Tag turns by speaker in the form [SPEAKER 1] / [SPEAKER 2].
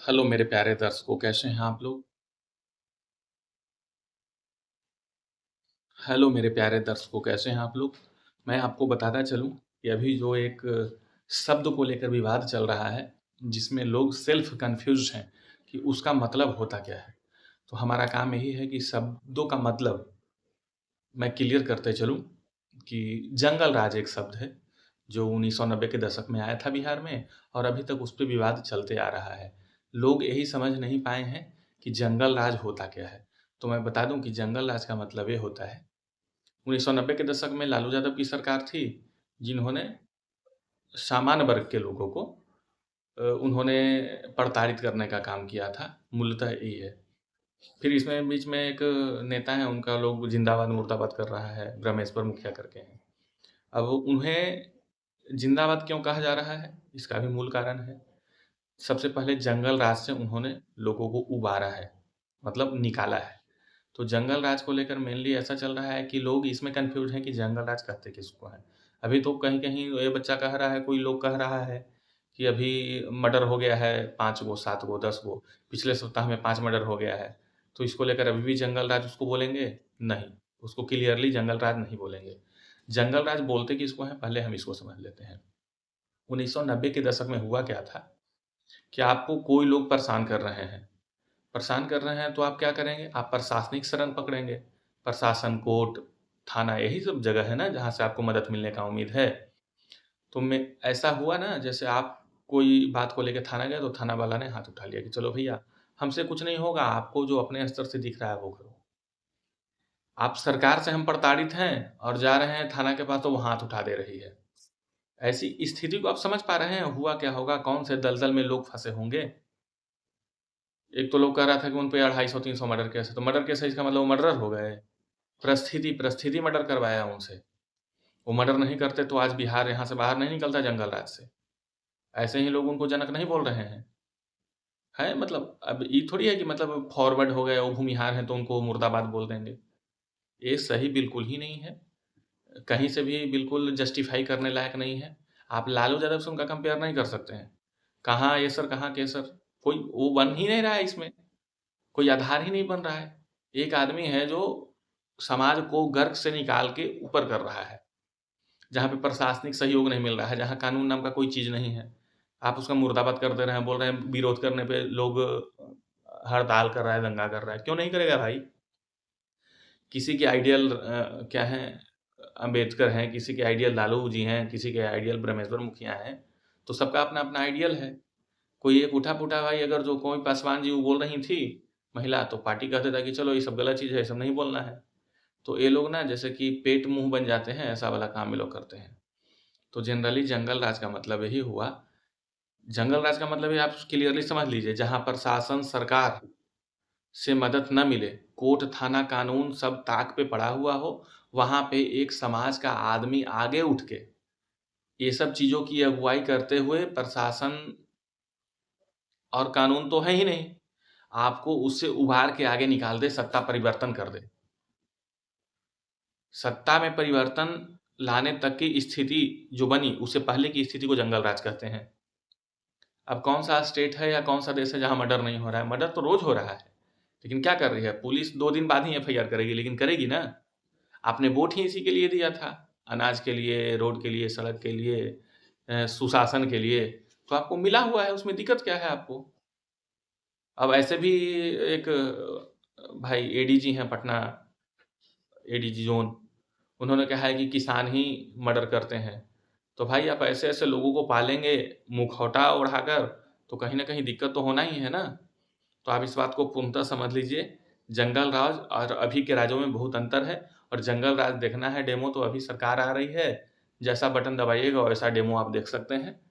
[SPEAKER 1] Hello मेरे प्यारे दर्शकों, कैसे हैं आप लोग? हेलो मेरे प्यारे दर्शकों, कैसे हैं आप लोग? मैं आपको बताता चलूँ कि अभी जो एक शब्द को लेकर विवाद चल रहा है, जिसमें लोग सेल्फ कन्फ्यूज़्ड हैं कि उसका मतलब होता क्या है? तो हमारा काम यही है कि शब्दों का मतलब मैं क्लियर करते चलूँ कि जंगल राज एक शब्द है, जो 1990 के दशक में आया था बिहार में और अभी तक उस पे विवाद चलते आ रहा है। लोग यही समझ नहीं पाए हैं कि जंगल राज होता क्या है? तो मैं बता दूँ कि जंगल राज का मतलब ये होता है 1990 के दशक में लालू यादव की सरकार थी, जिन्होंने सामान्य वर्ग के लोगों को उन्होंने प्रताड़ित करने का काम किया था, मूलतः यही है। फिर इसमें बीच में एक नेता हैं, उनका लोग ज़िंदाबाद मुर्दाबाद कर रहा है, ब्रह्मेश्वर मुखिया करके हैं। अब उन्हें ज़िंदाबाद क्यों कहा जा रहा है? इसका भी मूल कारण है। सबसे पहले जंगल राज से उन्होंने लोगों को उबारा है, मतलब निकाला है। तो जंगल राज को लेकर मेनली ऐसा चल रहा है कि लोग इसमें कन्फ्यूज़ हैं कि जंगल राज कहते किसको हैं। अभी तो कहीं-कहीं ये बच्चा कह रहा है, कोई लोग कह रहा है कि अभी मर्डर हो गया है 5 गो, 7 गो, 10 गो, पिछले सप्ताह में 5 मर्डर हो गया है। तो इसको लेकर अभी भी जंगल राज उसको बोलेंगे? नहीं, उसको क्लियरली जंगल राज नहीं बोलेंगे। जंगल राज बोलते किसको हैं, पहले हम इसको समझ लेते हैं। 1990 के दशक में हुआ क्या था कि आपको कोई लोग परेशान कर रहे हैं। परेशान कर रहे हैं तो आप क्या करेंगे? आप प्रशासनिक शरण पकड़ेंगे। प्रशासन, कोर्ट, थाना यही सब जगह है ना जहाँ से आपको मदद मिलने का उम्मीद है। तो मैं ऐसा हुआ ना जैसे आप कोई बात को लेके थाना गए तो थाना वाला ने हाथ उठा लिया कि चलो भैया हमसे कुछ नहीं होगा, आपको जो अपने स्तर से दिख रहा है वो करो। आप सरकार से हम प्रताड़ित हैं और जा रहे हैं थाना के पास तो वो हाथ उठा दे रही है। ऐसी स्थिति को आप समझ पा रहे हैं हुआ क्या होगा? कौन से दलदल में लोग फँसे होंगे? एक तो लोग कह रहा था कि उन पे 250-300 मर्डर केस है, तो मर्डर केस है इसका मतलब वो मर्डरर हो गए। परिस्थिति मर्डर करवाया उनसे। वो मर्डर नहीं करते तो आज बिहार यहाँ से बाहर नहीं निकलता जंगल राज से। ऐसे ही लोग उनको जनक नहीं बोल रहे हैं। हैं मतलब अब ये थोड़ी है कि मतलब फॉरवर्ड हो गए, वो भूमिहार हैं तो उनको मुर्दाबाद बोल देंगे। ये सही बिल्कुल ही नहीं है। कहीं से भी बिल्कुल जस्टिफ़ाई करने लायक नहीं है। आप लालू यादव से उनका कंपेयर नहीं कर सकते हैं। कहाँ ये सर, कहाँ केसर, कोई वो बन ही नहीं रहा है इसमें। कोई आधार ही नहीं बन रहा है। एक आदमी है जो समाज को गर्क से निकाल के ऊपर कर रहा है। जहाँ पे प्रशासनिक सहयोग नहीं मिल रहा है, जहाँ कानून नाम का कोई चीज़ नहीं है। आप उसका मुर्दाबाद कर दे रहे हैं, बोल रहे हैं विरोध करने पे लोग हड़ताल कर रहा है, दंगा कर रहा है। क्यों नहीं करेगा भाई? किसी के आइडियल क्या हैं अम्बेडकर हैं, किसी के आइडियल लालू जी हैं, किसी के आइडियल ब्रह्मेश्वर मुखिया हैं। तो सबका अपना-अपना आइडियल है। कोई एक उठा-पुठा भाई अगर जो कोई पासवान जी वो बोल रही थी महिला, तो पार्टी कह देता कि चलो ये सब गलत चीज़ है, ये सब नहीं बोलना है। तो ये लोग ना जैसे कि पेट मुँह बन जाते हैं, ऐसा वाला काम ये लोग करते हैं। तो जनरली जंगल राज का मतलब यही हुआ। जंगल राज का मतलब ये आप क्लियरली समझ लीजिए, जहाँ प्रशासन, सरकार से मदद न मिले, कोर्ट, थाना, कानून सब ताक पे पड़ा हुआ हो, वहाँ पे एक समाज का आदमी आगे उठ के ये सब चीज़ों की अगुवाई करते हुए प्रशासन और कानून तो है ही नहीं, आपको उससे उभार के आगे निकाल दे, सत्ता परिवर्तन कर दे। सत्ता में परिवर्तन लाने तक की स्थिति जो बनी, उससे पहले की स्थिति को जंगल राज कहते हैं। अब कौन-सा स्टेट है या कौन-सा देश है जहाँ मर्डर नहीं हो रहा है? मर्डर तो रोज़ हो रहा है। लेकिन क्या कर रही है? पुलिस 2 दिन बाद ही एफआईआर करेगी, लेकिन करेगी ना। आपने वोट ही इसी के लिए दिया था, अनाज के लिए, रोड के लिए, सड़क के लिए सुशासन के लिए। तो आपको मिला हुआ है, उसमें दिक्कत क्या है आपको? अब ऐसे भी एक भाई एडीजी हैं पटना, एडीजी ज़ोन, उन्होंने कहा है कि किसान ही मर्डर करते हैं। तो भाई आप ऐसे-ऐसे लोगों को पालेंगे मुखौटा ओढ़ाकर, तो कहीं न कहीं दिक्कत तो होना ही है ना। तो आप इस बात को पूर्णतः समझ लीजिए, जंगल राज और अभी के राजों में बहुत अंतर है और जंगल राज देखना है डेमो तो अभी सरकार आ रही है, जैसा बटन दबाइएगा वैसा डेमो आप देख सकते हैं।